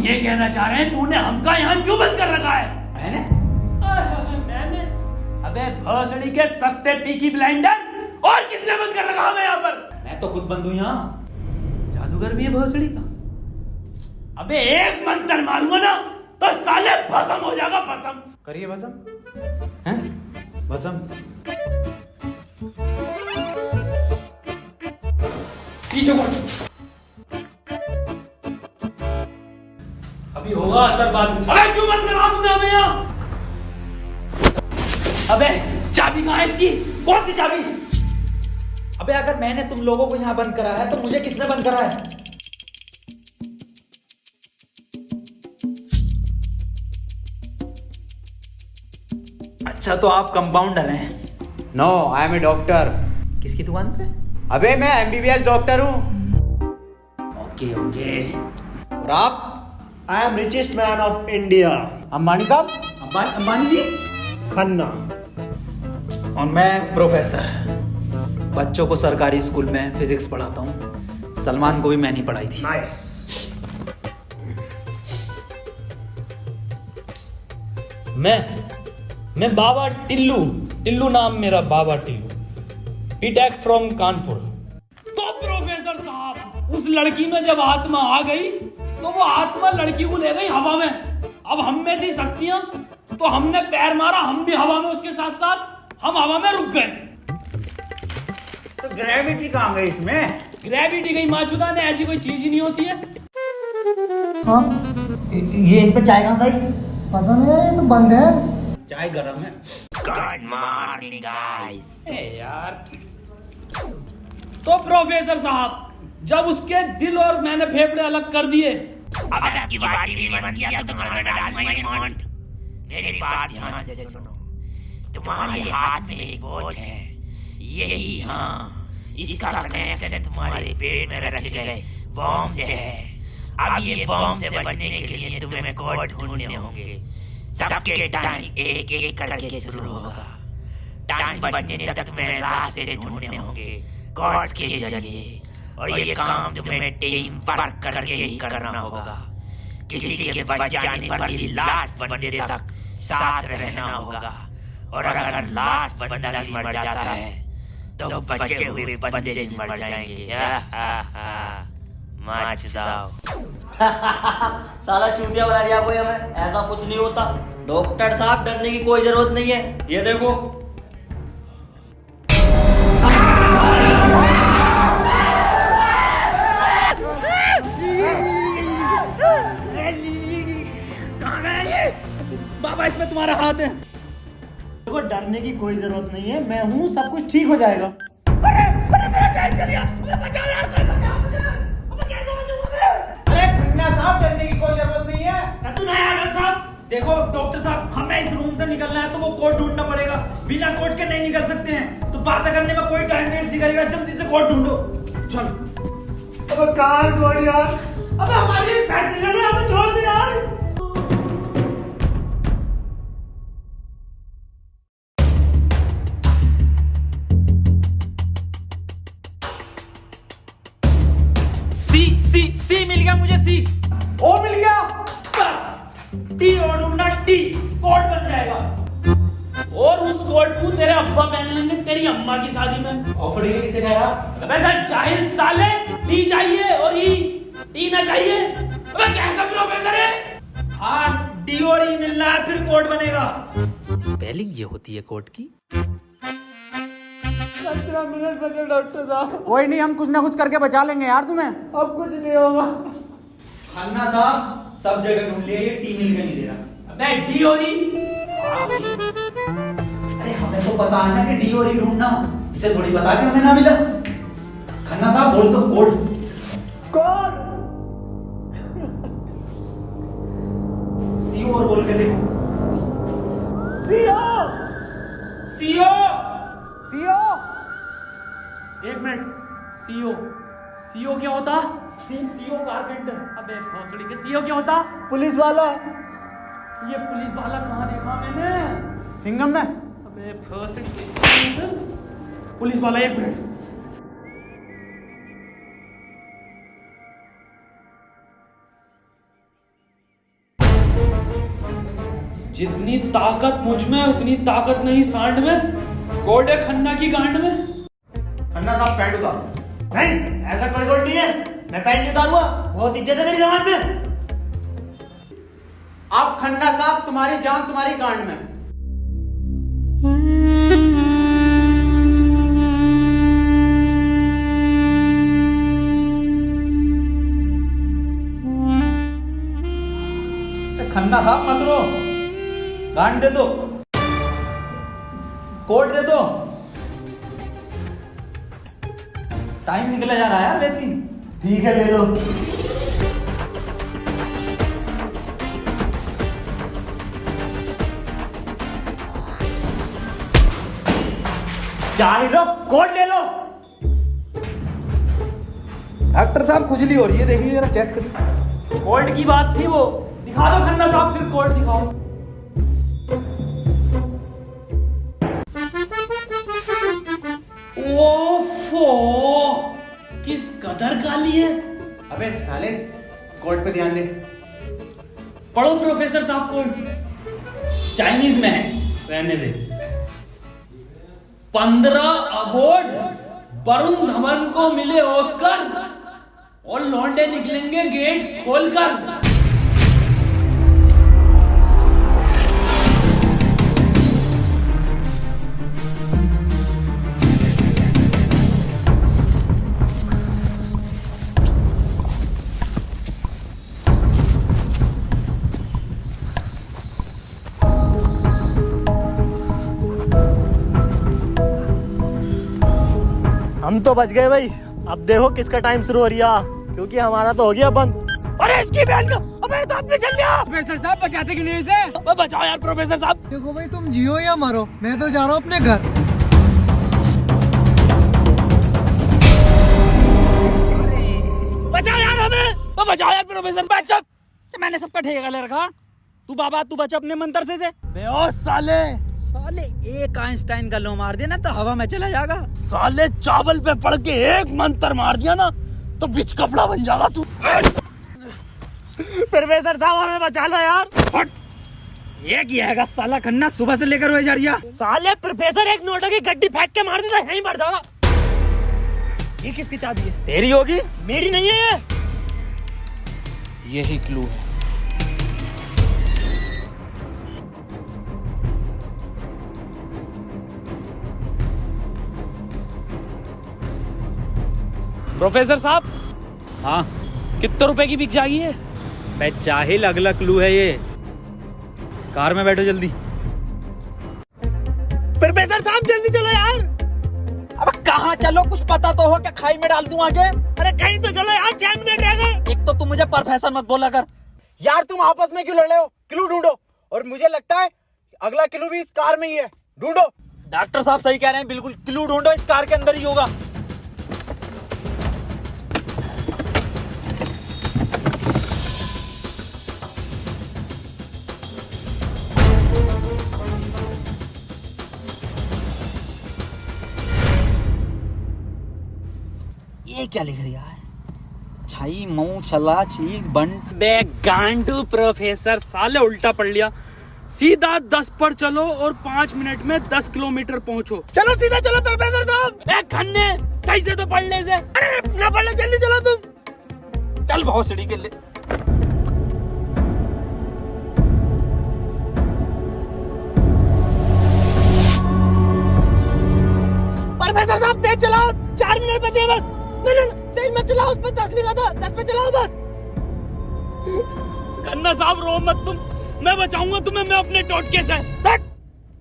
ये कहना चाह रहे हैं तूने हमका यहाँ क्यों बंद कर रखा है? मैंने? अबे भोसड़ी के सस्ते पीकी ब्लेंडर, और किसने बंद कर रखा हमें यहाँ पर? मैं तो खुद बंद हूँ यहाँ। जादूगर भी है भोसड़ी का। अबे एक मंत्र मारूंगा ना तो साले भस्म हो जाएगा, भस्म। करिए भस्म। हैं? भस्म। पीछे मुड़। अभी होगा असर बाद में। अबे क्यों बंद करा तूने हमें यहाँ? अबे चाबी कहाँ है इसकी? कौन सी चाबी? अबे अगर मैंने तुम लोगों को यहाँ बंद करा है तो मुझे किसने बंद करा है? अच्छा तो आप कंपाउंडर हैं? No, I am a doctor. किसकी दुकान पे? अबे मैं MBBS डॉक्टर हूँ। Okay okay. और आप? I am richest man of India, Ambani साहब। अंबानी जी? खन्ना। और मैं प्रोफेसर, बच्चों को सरकारी स्कूल में फिजिक्स पढ़ाता हूँ। सलमान को भी मैंने पढ़ाई थी। नाइस। मैं बाबा टिल्लू नाम मेरा, बाबा टिल्लू, बीटेक फ्रॉम कानपुर। तो प्रोफेसर साहब, उस लड़की में जब आत्मा आ गई तो वो आत्मा लड़की को ले गई हवा में। अब हम में थी शक्तियां तो हमने पैर मारा, हम भी हवा में उसके साथ साथ, हम हवा में रुक गए। तो ग्रेविटी कहाँ गई इसमें? ग्रेविटी गई माचुदा ने, ऐसी कोई चीज ही नहीं होती है। हाँ, ये इन पे चाय कहाँ से आई? पता नहीं यार, ये तो बंद है। चाय गरम है। Good morning guys. यार तो प्रोफेसर साहब, जब उसके दिल और मैंने फेफड़े अलग कर दिए, अब आपकी बात भी मन किया तो तुम्हारा डाल माय मॉन्ट। मेरी बात ध्यान से सुनो। तुम्हारे हाथ में एक वॉच है, यही, हाँ, इसका कनेक्शन तुम्हारे पेट में रखे गए बॉम्ब से है। अब ये बॉम्ब से बचने के लिए तुम्हें कोड ढूंढने होंगे। सबके टाइम एक एक करके शुरू होगा। टाइम बचने तक तुम्हें रास्ते ढूंढने होंगे कोड के जरिए, और ये काम तुम्हें टीम वर्क करके ही करना होगा। किसी के बच जाने पर भी लास्ट बंदे तक साथ रहना होगा, और अगर लास्ट बंदा भी मर जाता है तो बचे हुए बंदे भी मर जाएंगे। साला चूतिया बना दिया कोई हमें, ऐसा कुछ नहीं होता। डॉक्टर साहब डरने की कोई जरूरत नहीं है, ये देखो। बाबा इसमें तुम्हारा हाथ है। देखो डरने की कोई जरूरत नहीं है, मैं हूँ, सब कुछ ठीक हो जाएगा। साहब डरने की कोई जरूरत नहीं है। तू नहीं आया साहब। देखो डॉक्टर साहब, हमें इस रूम से निकलना है तो वो कोड ढूंढना पड़ेगा। बिना कोड के नहीं निकल सकते हैं, तो बातें करने में कोई टाइम वेस्ट नहीं करेगा। जल्दी से कोड ढूंढो। चलो। अब कहाँ कोड यार? अब हमारी फैक्ट्री ने हमें छोड़ दिया यार। सी मिल गया मुझे। सी ओ मिल गया। बस टी और ढूंढना, टी कोड बन जाएगा। और उस कोट को तेरे अब्बा पहन लेंगे तेरी अम्मा की शादी में। ऑफर में किसे कह रहा? अबे जाहिल साले, टी चाहिए और ई टी ना चाहिए। अबे कैसा प्रोफेसर है? हाँ, डी और ई मिल रहा है, फिर कोड बनेगा। स्पेलिंग ये होती है कोड की। 15 मिनट बचे डॉक्टर साहब। कोई नहीं, हम कुछ ना कुछ करके बचा लेंगे यार तुम्हें। अब कुछ नहीं होगा। खन्ना साहब सब जगह ढूंढ लिया, ये टी मिल के नहीं दे रहा। अबे डी और ई, अरे हमें तो पता है ना कि डी और ई ढूंढना, इसे थोड़ी पता कि हमें ना मिला। खन्ना साहब बोल दो कोड। कौन? सीओ और बोल के देखो। सीओ। सीओ। सीओ। एक मिनट। सीओ, सीओ क्या होता? CO carpenter. अबे भोसड़ी के सीओ क्या होता? पुलिस वाला। ये पुलिस वाला कहाँ देखा मैंने? सिंघम में। अबे भोसड़ी के पुलिस वाला, एक मिनट। जितनी ताकत मुझ में उतनी ताकत नहीं सांड में। कोड है खन्ना की गांड में। खन्ना साहब पैंट उतारो। नहीं, ऐसा कोई कोड नहीं है। मैं पैंट नहीं उतारूंगा। बहुत इज्जत है मेरी समाज में। आप खन्ना साहब, तुम्हारी जान तुम्हारी गांड में। खन्ना साहब मत रो, गांड दे दो, कोट दे दो। टाइम निकला जा रहा है यार वैसे ही। ठीक है, ले लो। चाहे लो, कोड ले लो। डॉक्टर साहब खुजली हो रही है, देखिए जरा चेक करिए। कोड की बात थी वो। दिखा दो खन्ना साहब, फिर कोड दिखाओ। ओफो, किस कदर काली है। अबे साले, कोड पे ध्यान दे। पढ़ो प्रोफेसर साहब कोड। चाइनीज में है। रहने दे। 15 अवार्ड वरुण धवन को मिले ऑस्कर और लौंडे निकलेंगे गेट खोलकर। हम तो बच गए भाई। अब देखो किसका टाइम शुरू हो रहा, क्योंकि हमारा तो हो गया बंद। अरे इसकी बहन का, अबे तो अपने चल गया। प्रोफेसर साहब बचाते क्यों नहीं इसे? बचाओ यार प्रोफेसर साहब। देखो भाई, तुम जियो या मरो, मैं तो जा रहा हूँ अपने घर। बचाओ यार हमें। बचाओ यार प्रोफेसर। बचा, मैंने सबका ठेका ले रखा। तू बाबा तू बचा अपने मंत्र से। बे ओ साले एक आइंस्टाइन का लो मार देना तो हवा में चला जाएगा। साले चावल पे पड़ के एक मंत्र मार दिया ना तो बिच कपड़ा बन जाएगा तू। प्रोफेसर साहब हमें बचा लो यार। हट, ये किया है साला खन्ना सुबह से लेकर हुए जा रही है। साले प्रोफेसर एक नोटों की गड्डी फेंक के मार देता, यहीं मर जाएगा। ये किसकी चाबी है? तेरी होगी। मेरी नहीं है ये। यही क्लू है। प्रोफेसर साहब, हाँ कितने रुपए की बिक जाएगी ये? बे चाहिल अगला क्लू है ये। कार में बैठो जल्दी। प्रोफेसर साहब जल्दी चलो यार। अब कहाँ चलो, कुछ पता तो हो, क्या खाई में डाल दूं आगे? अरे कहीं तो चलो यार, 6 मिनट रह गए। एक तो तुम मुझे प्रोफेसर मत बोला कर। यार तुम आपस में क्यों लड़ रहे हो? क्लू ढूंढो। और मुझे लगता है अगला क्लू भी इस कार में ही है। ढूंढो। डॉक्टर साहब सही कह रहे हैं, बिल्कुल क्लू ढूंढो, इस कार के अंदर ही होगा। ये क्या लिख रहा है? छाई मऊ चला चीक बंट। बे गांडू प्रोफेसर, साले उल्टा पढ़ लिया। सीधा 10 पर चलो और 5 मिनट में 10 किलोमीटर पहुंचो। चलो सीधा चलो प्रोफेसर साहब। ए खन्ने, सही से तो पढ़ ले से। अरे ना पढ़ ले, जल्दी चलो तुम। चल बहुत सीढ़ी के ले। प्रोफेसर साहब तेज चलाओ, 4 मिनट बचे बस। नहीं तेज मत चलाओ, उस पर 10 लिखा था, 10 पे चलाओ बस। खन्ना साहब रो मत तुम, मैं बचाऊंगा तुम्हें, मैं अपने टोटके से।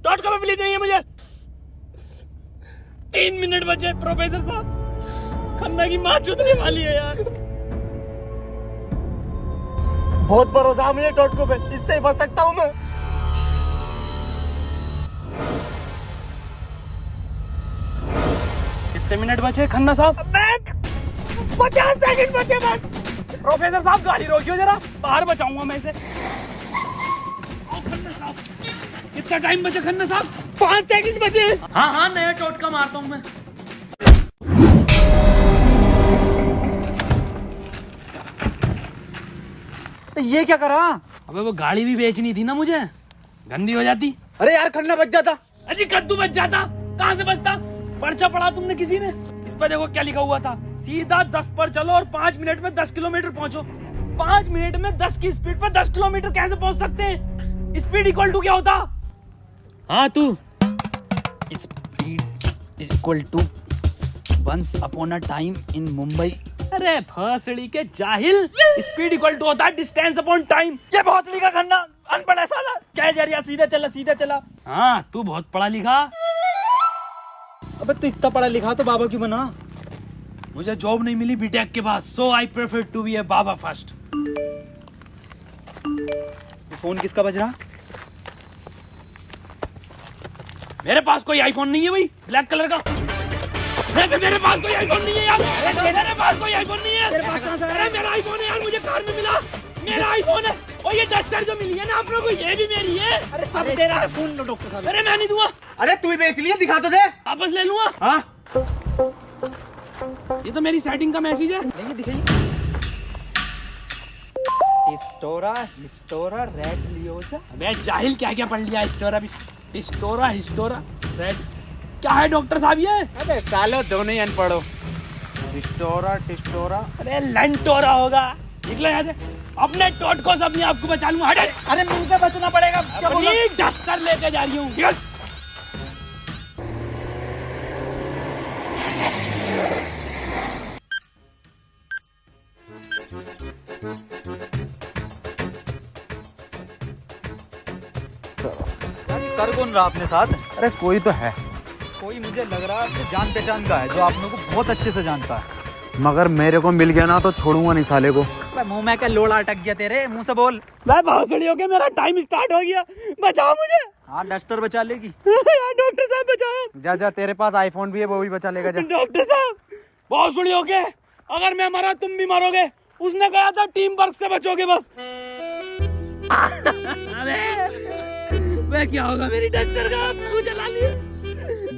टोटका में बिलीव नहीं है मुझे। 3 मिनट बचे प्रोफेसर साहब। खन्ना की माँ चुदने वाली है यार। बहुत भरोसा है मुझे टोटको पे, इससे ही बच सकता हूँ मैं। कितने मिनट बचे खन्ना साहब? 50 सेकंड बचे बस। प्रोफेसर साहब गाड़ी रोकियो जरा, बाहर बचाऊंगा मैं इसे। खन्ना साहब, कितना टाइम बचा खन्ना साहब? 5 सेकंड बचे। हाँ हाँ, नया टोटका मारता हूँ मैं। ये क्या करा? अबे वो गाड़ी भी बेचनी थी ना मुझे, गंदी हो जाती। अरे यार खन्ना बच जाता। अजी कद्दू बच जाता, कहाँ से बचता? पर्चा पढ़ा तुमने किसी ने? इस पर देखो क्या लिखा हुआ था, सीधा 10 पर चलो और 5 मिनट में 10 किलोमीटर पहुंचो। 5 मिनट में 10 की स्पीड पर 10 किलोमीटर कैसे पहुंच सकते हैं? स्पीड इक्वल टू क्या होता? हाँ तू। Speed equal to once upon a time in Mumbai. अरे भोसड़ी के जाहिल, स्पीड इक्वल टू होता है डिस्टेंस अपॉन टाइम। ये भोसड़ी का खन्ना अनपढ़ है साला। क्या जा रहा, सीधा चला सीधा चला। हाँ तू बहुत पढ़ा लिखा। अबे तू इतना पढ़ा लिखा तो बाबा क्यों बना? मुझे जॉब नहीं मिली बीटेक के बाद, so I prefer to be a बाबा फर्स्ट। फोन किसका बज रहा? मेरे पास कोई आईफोन नहीं है भाई, ब्लैक कलर का। मेरे पास कोई आईफोन नहीं है यार। मेरे पास कोई आईफोन नहीं है। अरे मेरा आईफोन है यार, मुझे कार में मिला। मेरा आईफोन है। और ये डस्टर जो मिली है ना आप लोगों को, ये भी मेरी है। अरे सब दे रहा है फोन लो डॉक्टर साहब। अरे मैं नहीं दूंगा, अरे तू ही बेच लिया, दिखा तो दे। वापस ले लूंगा। हाँ ये तो मेरी सेटिंग का मैसेज है। नहीं दिखाइए। हिस्टोरा रेड लियोजा। अबे जाहिल क्या क्या पढ़ लिया? हिस्टोरा रेड क्या है डॉक्टर साहब ये? अबे सालो दोनों ही अनपढ़ हो। टिस्टोरा। अरे लंटोरा होगा। निकलो यहाँ से, अपने टोटको से अपने आप को बचा लूंगा। हटे। अरे मुंह से बचना पड़ेगा। क्या बोला? अपनी डस्टर लेके जा रही हूँ। निकल। कर कौन रहा अपने साथ? अरे कोई तो है, कोई मुझे लग रहा है जान पहचान का है, जो आप लोगों को बहुत अच्छे से जानता है। मगर मेरे को मिल गया ना तो छोड़ूंगा नहीं साले को। मुंह में क्या लोड़ा अटक गया तेरे मुंह से बोल। मैं भोसड़ी हो गया, मेरा टाइम स्टार्ट हो गया। बचाओ मुझे। हाँ डस्टर बचा लेगी। डॉक्टर साहब बचाओ। जा तेरे पास आईफोन भी है, वो भी बचा लेगा। जा डॉक्टर साहब, भोसड़ी हो गए। अगर मैं मरा तुम भी मरोगे। उसने कहा था टीम वर्क से बचोगे बस। मैं क्या होगा मेरी डस्टर का? आपको जला लिया।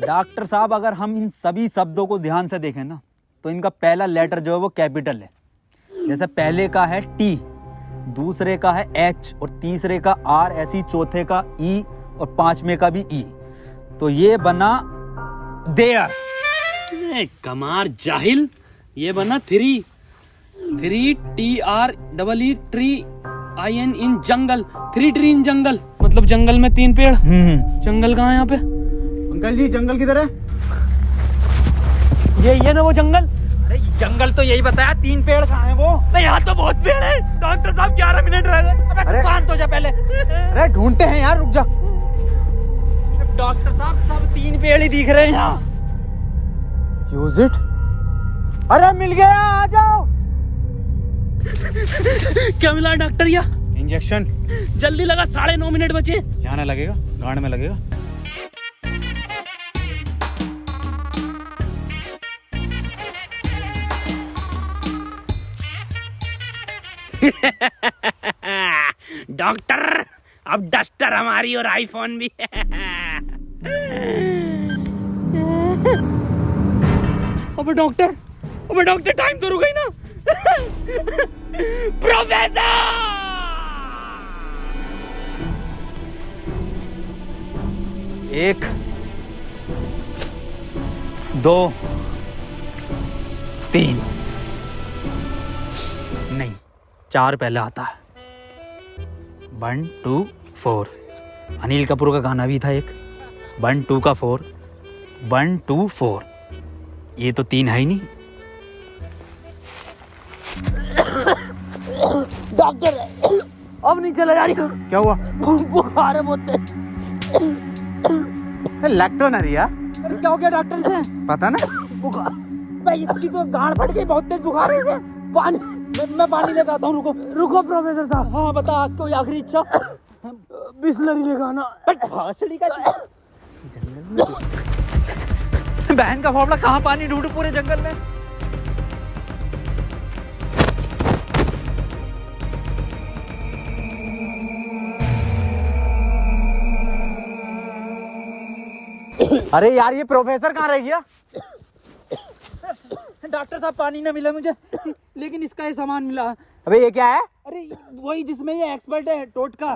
डॉक्टर साहब अगर हम इन सभी शब्दों को ध्यान से देखें ना, तो इनका पहला लेटर जो है वो कैपिटल है। जैसे पहले का है टी, दूसरे का है एच और तीसरे का आर, ऐसी चौथे का ई और पांचवें का भी ई। तो ये बना देयर। कमार जाहिल, ये बना 3 TREE tree IN in jungle. 3 tree in jungle, मतलब जंगल में 3 पेड़। जंगल कहाँ है यहाँ पे? अंकल जी जंगल किधर है? ये ना वो जंगल। अरे जंगल तो यही बताया, 3 पेड़ कहाँ हैं वो? नहीं यहाँ तो बहुत पेड़ है। डॉक्टर साहब 11 मिनट रह गए। अबे शांत हो जा पहले। अरे ढूंढते हैं यार, रुक जा। डॉक्टर साहब सब 3 पेड़ ही दिख रहे हैं यहाँ। Use it. अरे मिल गया, आ जाओ। क्या मिला डॉक्टर? या इंजेक्शन। जल्दी लगा, 9:30 मिनट बचे। यहाँ ना लगेगा, गांड में लगेगा। डॉक्टर अब डस्टर हमारी और आईफोन भी है। अबे डॉक्टर टाइम तो रुक गई ना। प्रोफेसर 1 2 3 नहीं 4 पहले आता है। 1 2 4। अनिल कपूर का गाना भी था एक। 1 2 का 4, 1 2 4। ये तो 3 है ही नहीं। डॉक्टर अब नहीं चला जा रही। क्या हुआ? बुखार है बहुत। लग तो ना रही यार। अरे क्या हो गया डॉक्टर से? पता ना। बुखार भाई, इसकी तो गांड फट गई, बहुत तेज बुखार है इसे। पानी, मैं पानी लेकर आता हूँ। रुको प्रोफेसर साहब। हाँ बता, कोई आखिरी इच्छा? बिस्लरी लेकर आना। भोसड़ी का बहन का फावड़ा, कहाँ पानी ढूंढू पूरे जंगल में? अरे यार ये प्रोफेसर कहाँ रह गया? डॉक्टर साहब पानी ना मिला मुझे, लेकिन इसका ये सामान मिला। अबे ये क्या है? अरे वही जिसमें ये एक्सपर्ट है, टोटका।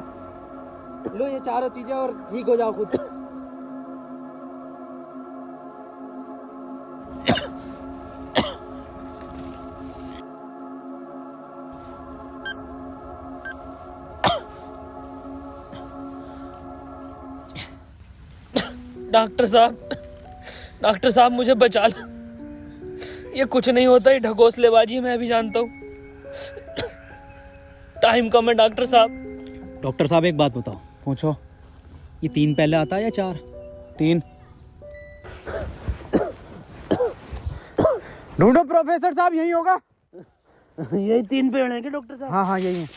लो ये चारों चीजें और ठीक हो जाओ खुद। डॉक्टर साहब मुझे बचा लो। ये कुछ नहीं होता, ये ढकोसलेबाजी मैं भी जानता हूँ। टाइम कम है डॉक्टर साहब। डॉक्टर साहब एक बात बताओ। पूछो। ये 3 पहले आता है या 4? 3। ढूंढो प्रोफेसर साहब, यही होगा। यही 3 पेड़ हैं क्या डॉक्टर साहब? हाँ हाँ यही है।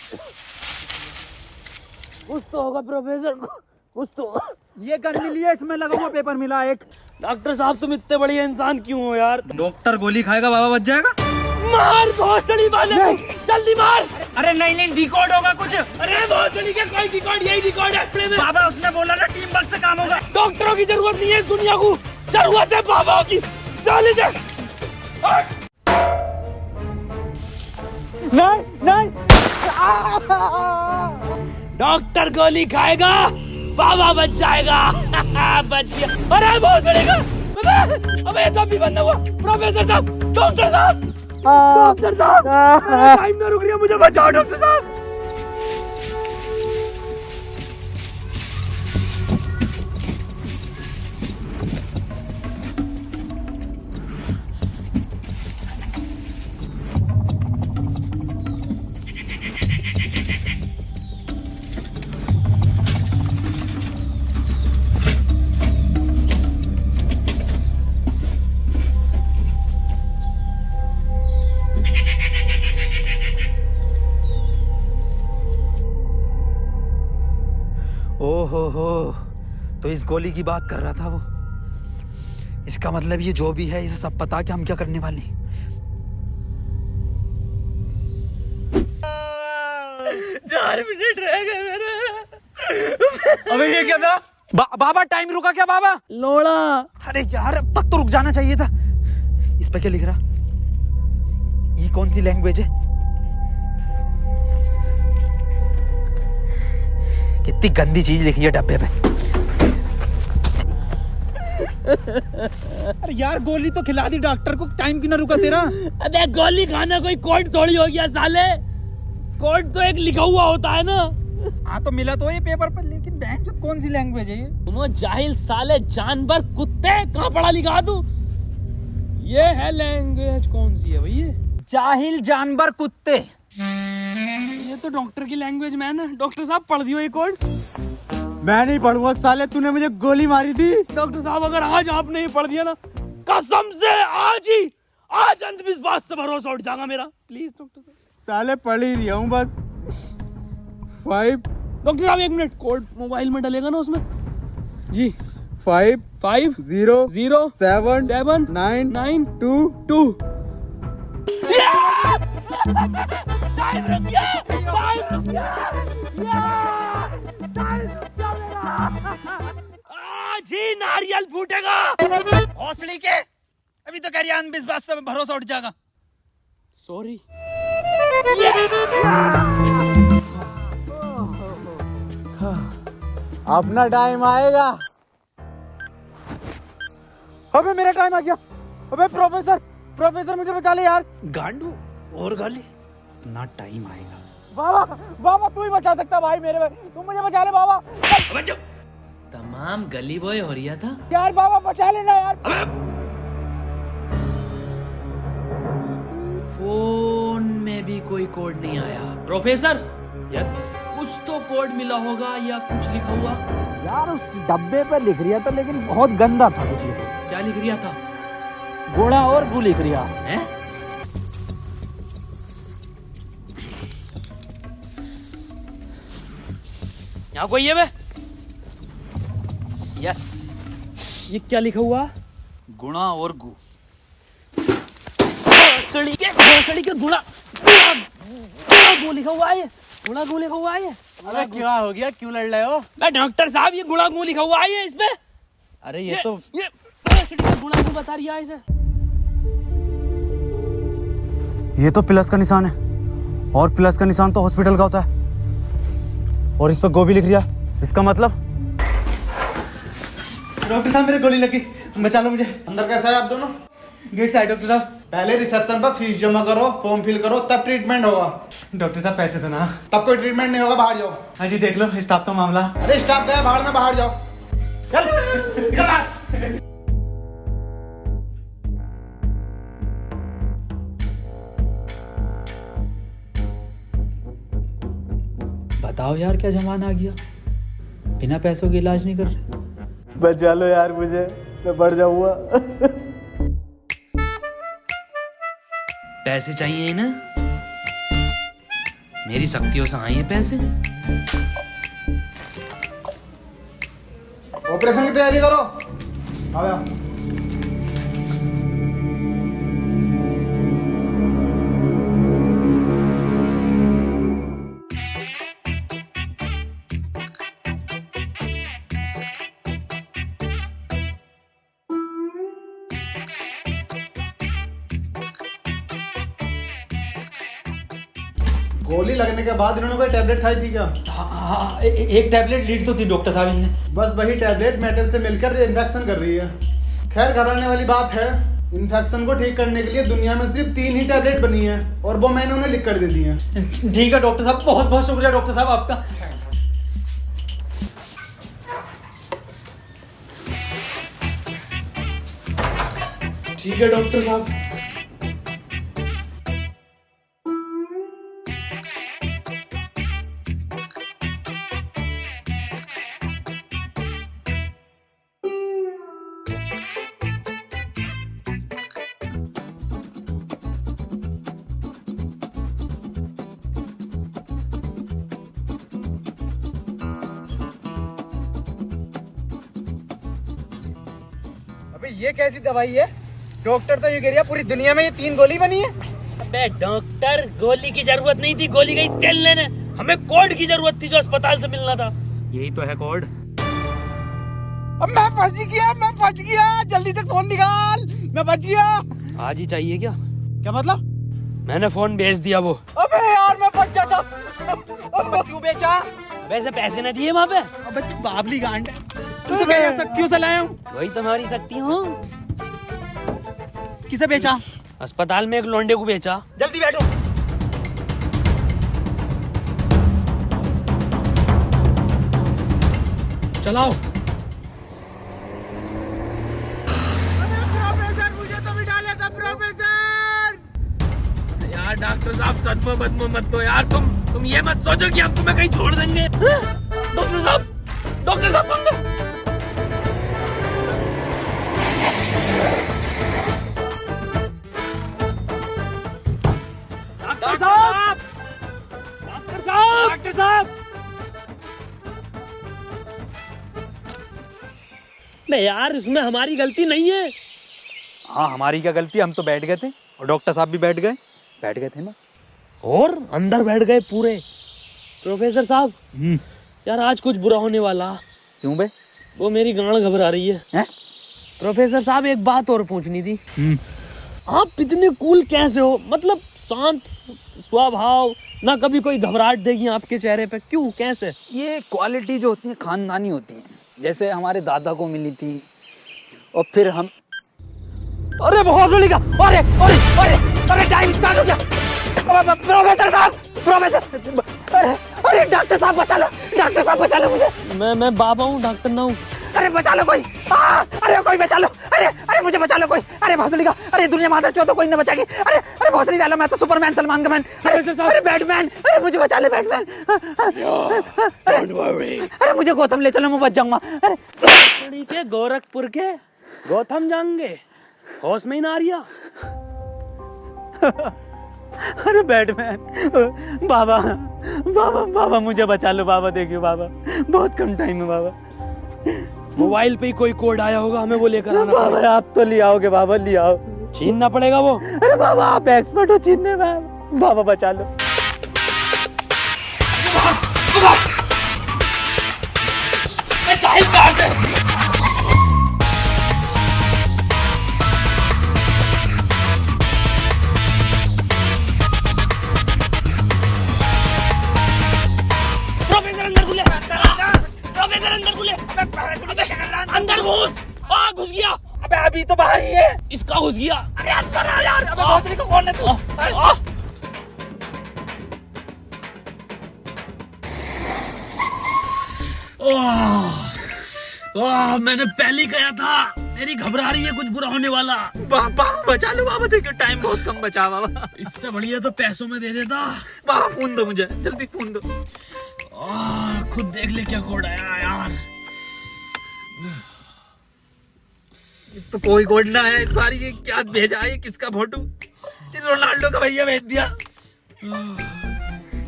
कुछ तो होगा प्रोफेसर, कुछ तो। ये गन मिली है, इसमें लगा हुआ पेपर मिला एक। डॉक्टर साहब तुम इतने बड़े इंसान क्यों हो यार? डॉक्टर गोली खाएगा, बाबा बच जाएगा। मार भोसड़ी वाले को, जल्दी मार। अरे नहीं डिकोड होगा कुछ। अरे भोसड़ी का कोई डिकोड, यही डिकोड है प्ले में। बाबा उसने बोला ना टीम वर्क से काम होगा। डॉक्टरों की जरूरत नहीं है इस दुनिया को, जरूरत है बाबा की। चले नहीं डॉक्टर गोली खाएगा, बाबा बच जाएगा। बच गया। अरे बहुत बड़ेगा। अबे तो भी बंद हुआ। प्रोफेसर साहब, डॉक्टर साहब, डॉक्टर साहब, टाइम ना रुक रही है, मुझे बचाओ डॉक्टर साहब। ओहो, तो इस गोली की बात कर रहा था वो। इसका मतलब ये जो भी है इसे सब पता कि हम क्या करने वाले हैं। 4 मिनट रह गए मेरे। अबे ये क्या था? बाबा टाइम रुका क्या बाबा? लोड़ा। अरे यार अब तक तो रुक जाना चाहिए था। इस पे क्या लिख रहा? ये कौन सी लैंग्वेज है? कितनी गंदी चीज लिखी है डब्बे पे। अरे यार गोली तो खिला दी डॉक्टर को, टाइम क्यों ना रुका तेरा? अबे गोली खाना कोई कोड थोड़ी हो गया साले। कोड तो एक लिखा हुआ होता है ना। हाँ तो मिला तो ये पेपर पर, लेकिन बैंक कौन सी लैंग्वेज है ये? तुम जाहिल साले, जानवर कुत्ते, कहाँ पढ़ा लिखा तू? ये है लैंग्वेज, कौन सी है भाई ये? जाहिल जानवर कुत्ते। ये तो डॉक्टर की लैंग्वेज में है ना। डॉक्टर साहब पढ़ दियो ये कोड। मैं नहीं पढ़ूंगा साले, तूने मुझे गोली मारी थी। डॉक्टर साहब अगर आज आपने ही पढ़ दिया ना, कसम से आज अंधविश्वास से भरोसा उठ जाएगा मेरा। प्लीज डॉक्टर साहब। साले पढ़ ही रहा हूँ बस। 5। डॉक्टर साहब 1 मिनट, कोड मोबाइल में डलेगा ना उसमें जी। 5 5 0 0 7 7 9 9 2 2। टाइम रुक गया, टाइम रुक गया, टाइम रुक गया मेरा। आज ही नारियल फूटेगा। हौसली के अभी तो कह रही अंधविश्वास से भरोसा उठ जाएगा। सॉरी। अपना टाइम आएगा। अबे मेरा टाइम आ गया। अबे प्रोफेसर मुझे बचा ले यार। गांडू और गाली ना टाइम आएगा। बाबा तू ही बचा सकता भाई मेरे भाई, तू मुझे बचा ले बाबा। अबे चुप। तमाम गली बॉय हो रहा था यार बाबा बचा लेना यार। फोन में भी कोई कोड नहीं आया। प्रोफेसर, यस, कुछ तो कोड मिला होगा या कुछ लिखा हुआ। यार उस डब्बे पे लिख रिया था, लेकिन बहुत गंदा था कुछ लिखा। क्या लिख रिया था? गोड़ा और गू लिख रिया है। यहाँ कोई है बे? यस, ये क्या लिखा हुआ? गुणा और गु। भोसड़ी के गुणा गु लिखा हुआ है। गुणा गु लिखा हुआ है। अरे क्या हो गया, क्यों लड़ रहे हो? डॉक्टर साहब ये गुणा गु लिखा हुआ है इसमें। अरे ये तो भोसड़ी का गुणा गु बता रही है इसे। ये तो प्लस का निशान है, और प्लस का निशान तो हॉस्पिटल का होता है, और इस पर गो भी लिख रिया। इसका मतलब? डॉक्टर साहब मेरे गोली लगी, बचा लो मुझे। अंदर कैसा है आप दोनों? गेट से आए डॉक्टर साहब। पहले रिसेप्शन पर फीस जमा करो, फॉर्म फिल करो, तब ट्रीटमेंट होगा। डॉक्टर साहब पैसे तो ना। तब कोई ट्रीटमेंट नहीं होगा, बाहर जाओ। हाँ जी देख लो स्टाफ का मामला। अरे स्टाफ गया बाहर में, बाहर जाओ। चल निकल बाहर। बताओ यार क्या जमाना आ गया, बिना पैसों के इलाज नहीं कर रहे। बचा लो यार मुझे, मैं बढ़ जाऊंगा। पैसे चाहिए ना, मेरी शक्तियों से आए हैं पैसे। ऑपरेशन की तैयारी करो। आओ यार। गोली लगने के बाद इन्होंने कोई टैबलेट खाई थी क्या? हाँ, एक टैबलेट लीड तो थी डॉक्टर साहब इनने। बस वही टैबलेट मेटल से मिलकर इन्फेक्शन कर रही है। खैर घबराने वाली बात है, इन्फेक्शन को ठीक करने के लिए दुनिया में सिर्फ 3 ही टैबलेट बनी है और वो मैंने उन्हें लिख कर दे दी है। ठीक है डॉक्टर साहब, बहुत बहुत शुक्रिया डॉक्टर साहब आपका। ठीक है डॉक्टर साहब। अबे ये कैसी दवाई है? डॉक्टर तो ये कह रहा पूरी दुनिया में ये 3 गोली बनी है। अबे डॉक्टर, गोली की जरूरत नहीं थी, गोली गई तेल लेने। हमें कोड की जरूरत थी जो अस्पताल से मिलना था। यही तो है कोड। अब मैं फंस गया, जल्दी से फोन निकाल, मैं बच गया। आज ही चाहिए क्या? क्या मतलब? मैंने फोन भेज दिया वो। अबे यार मैं बच जाता। क्यों बेचा? वैसे पैसे न दिए वहाँ पे। अबे तू बाबली गांड है, तू तो क्या शक्तियों से लाया हूँ। वही तुम्हारी शक्ति हूँ। किसे बेचा? अस्पताल में एक लोंडे को बेचा। जल्दी बैठो। चलाओ। प्रोफेसर मुझे तो भी डाला था प्रोफेसर। यार डॉक्टर साहब सदमा बदमा मत लो यार, तुम ये मत सोचो कि हम तुम्हें कहीं छोड़ देंगे। डॉक्टर साहब तुम डॉक्टर साहब मैं यार इसमें हमारी गलती नहीं है। हाँ हमारी क्या गलती, हम तो बैठ गए थे और डॉक्टर साहब भी बैठ गए थे ना। और अंदर बैठ गए पूरे। प्रोफेसर साहब यार आज कुछ बुरा होने वाला। क्यों बे? वो मेरी गांड घबरा रही है। प्रोफेसर साहब एक बात और पूछनी थी। आप इतने कूल कैसे हो? मतलब शांत स्वभाव, ना कभी कोई घबराहट देगी आपके चेहरे पे, क्यों कैसे? ये क्वालिटी जो होती है खानदानी होती है, जैसे हमारे दादा को मिली थी और फिर हम। अरे बहुत जोली का, अरे अरे अरे अरे टाइम स्टार्ट हो गया। प्रोफेसर साहब, अरे डॉक्टर साहब बचा लो मुझे। मैं बाबा हूँ, डॉक्टर ना हूँ। अरे बचा लो कोई, अरे कोई बचा लो, अरे मुझे बचा लो कोई। अरे भोसड़ी का, अरे दुनिया माता चो तो कोई न बचाएगी। अरे भोसड़ी वाला, मैं तो सुपरमैन, सलमान का मैन। अरे बैटमैन, अरे मुझे बचा ले बैटमैन। अरे मुझे गौतम ले चलो, मैं बच जाऊंगा। अरे के गोरखपुर के गौतम जाएंगे, होश में ही ना रिया। अरे बैटमैन, बाबा मुझे बचा लो बाबा, देखियो बाबा बहुत कम टाइम है बाबा। मोबाइल पे ही कोई कोड आया होगा, हमें वो लेकर आना बाबा पड़ेगा। आप तो ले आओगे बाबा, ले आओ। छीनना पड़ेगा वो। अरे बाबा आप एक्सपर्ट हो छीनने में, बाबा बचा लो। प्रोफेसर अंदर घुले। घुस। घुस गया। अबे अभी तो बाहर ही है। इसका घुस गया। अरे अंदर आ यार। अबे भोसड़ी को कौन है तू? मैंने पहले ही कहा था, मेरी घबरा रही है कुछ बुरा होने वाला। बाबा बचा लो बाबा, देखो टाइम बहुत कम बचा बाबा। इससे बढ़िया तो पैसों में दे देता। बाबा फोन दो मुझे, जल्दी फोन दो। खुद देख ले क्या कोड आया यार। तो कोई कोड ना है इस बार। ये क्या भेजा है? किसका फोटो? रोनाल्डो का भैया भेज दिया।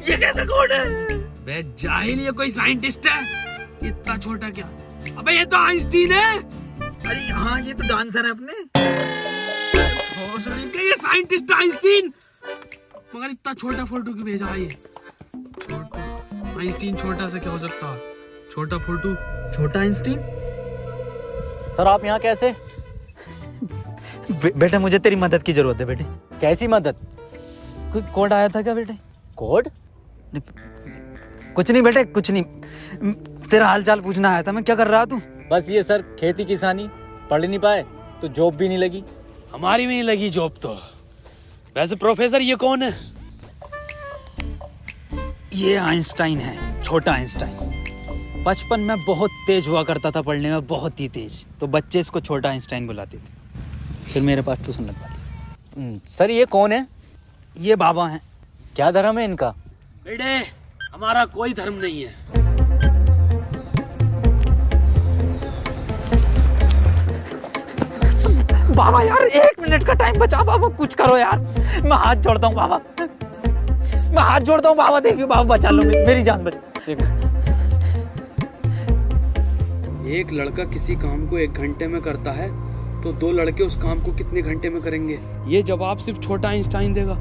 ये कैसा कोड है? बे जाहिल, ये कोई साइंटिस्ट है? इतना छोटा क्या? अबे ये तो आइंस्टीन है। अरे हाँ, ये तो डांसर है अपने। ये साइंटिस्ट आइंस्टीन, मगर इतना छोटा फोटो क्यों भेजा है? ये छोटा आइंस्टीन, छोटा से क्या हो सकता है? छोटा फोटो, छोटा आइंस्टीन। सर आप यहाँ कैसे? बेटे मुझे तेरी मदद की जरूरत है बेटे। कैसी मदद? कोई कोड आया था क्या बेटे? कोड? कुछ नहीं बेटे, कुछ नहीं। तेरा हाल चाल पूछना आया था मैं। क्या कर रहा तू? बस ये सर, खेती किसानी। पढ़ नहीं पाए तो जॉब भी नहीं लगी। हमारी भी नहीं लगी जॉब तो। वैसे प्रोफेसर ये कौन है? ये आइंस्टाइन है, छोटा आइंस्टाइन। बचपन में बहुत तेज हुआ करता था पढ़ने में, बहुत ही तेज। तो बच्चे इसको छोटा आइंस्टाइन बुलाते थे। फिर मेरे पास ट्यूशन लगवा ली। सर ये कौन है? ये बाबा हैं। क्या धर्म है इनका? बेटे हमारा कोई धर्म नहीं है। बाबा यार 1 मिनट का टाइम बचा बाबा, कुछ करो यार। मैं हाथ जोड़ता हूँ बाबा, मैं हाथ जोड़ता हूँ बाबा। देखिए बाबा बचा लो, मेरी जान बचा। एक लड़का किसी काम को 1 घंटे में करता है तो 2 लड़के उस काम को कितने घंटे में करेंगे? ये जवाब सिर्फ छोटा आइंस्टाइन देगा।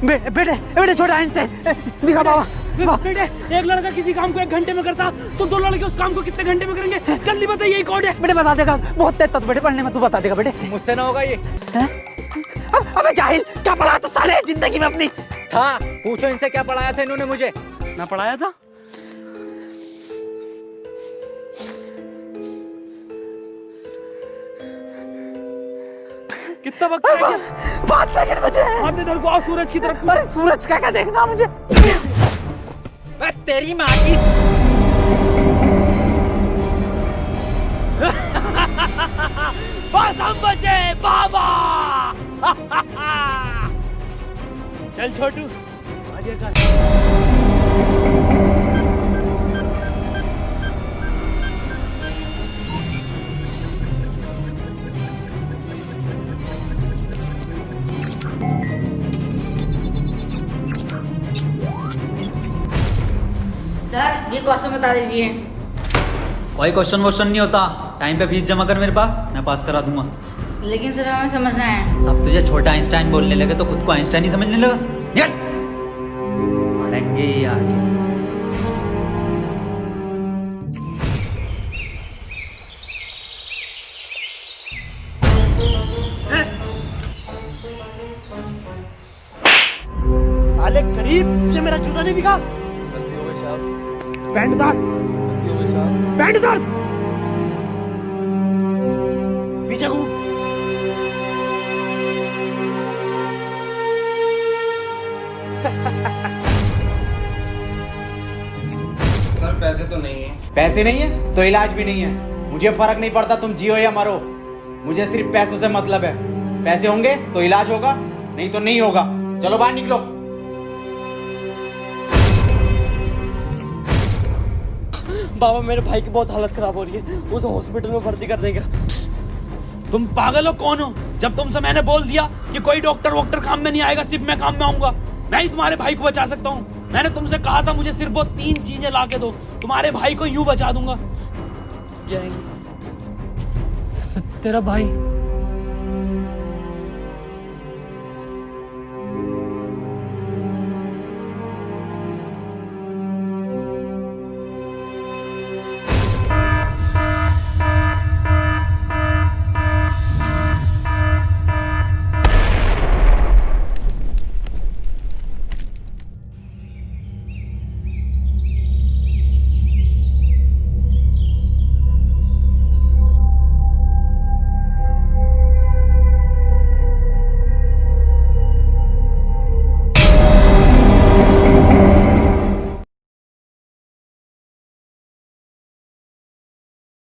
बेटे छोटा आइंस्टाइन दिखा बाबा। बेटे एक लड़का किसी काम को 1 घंटे में करता तो 2 लड़के उस काम को कितने घंटे में करेंगे? जल्दी बताइए, यही कोड है। बेटे बता देगा, बहुत तेज था बेटे पढ़ने में, तू बता देगा बेटे। मुझसे ना होगा ये। अबे जाहिल, क्या पढ़ा तू साले जिंदगी में अपनी? था, पूछो इनसे क्या पढ़ाया था इन्होंने मुझे। ना पढ़ाया था? कितना वक्त है? 5 सेकंड बचे हैं। हाथ इधर को आओ, सूरज की तरफ। अरे सूरज क्या देखना मुझे? तेरी माँ की। बस हम बचे बाबा। चल छोटू आगे कर। सर ये क्वेश्चन बता दीजिए। कोई क्वेश्चन वोश्चन नहीं होता। टाइम पे फीस जमा कर मेरे पास, मैं पास करा दूंगा। लेकिन सर हमें समझना है। सब तुझे छोटा आइंस्टाइन बोलने लगे तो खुद को आइंस्टाइन ही समझने लगा। निकल पढ़ेंगे ही आगे। साले गरीब, ये मेरा जूता नहीं दिखा। गलती हो गई साहब। पैंट उतार। गलती हो गई साहब। पैंट उतार। पीछे घूम। सर पैसे तो नहीं है। पैसे नहीं है तो इलाज भी नहीं है। मुझे फर्क नहीं पड़ता तुम जियो या मरो, मुझे सिर्फ पैसों से मतलब है। पैसे होंगे तो इलाज होगा, नहीं तो नहीं होगा। चलो बाहर निकलो। बाबा मेरे भाई की बहुत हालत खराब हो रही है, उसे हॉस्पिटल में भर्ती कर देगा। तुम पागल हो कौन हो? जब तुमसे मैंने बोल दिया कि कोई डॉक्टर वॉक्टर काम में नहीं आएगा, सिर्फ मैं काम में आऊंगा। मैं ही तुम्हारे भाई को बचा सकता हूँ। मैंने तुमसे कहा था मुझे सिर्फ वो 3 चीजें ला के दो, तुम्हारे भाई को यूं बचा दूंगा। तेरा भाई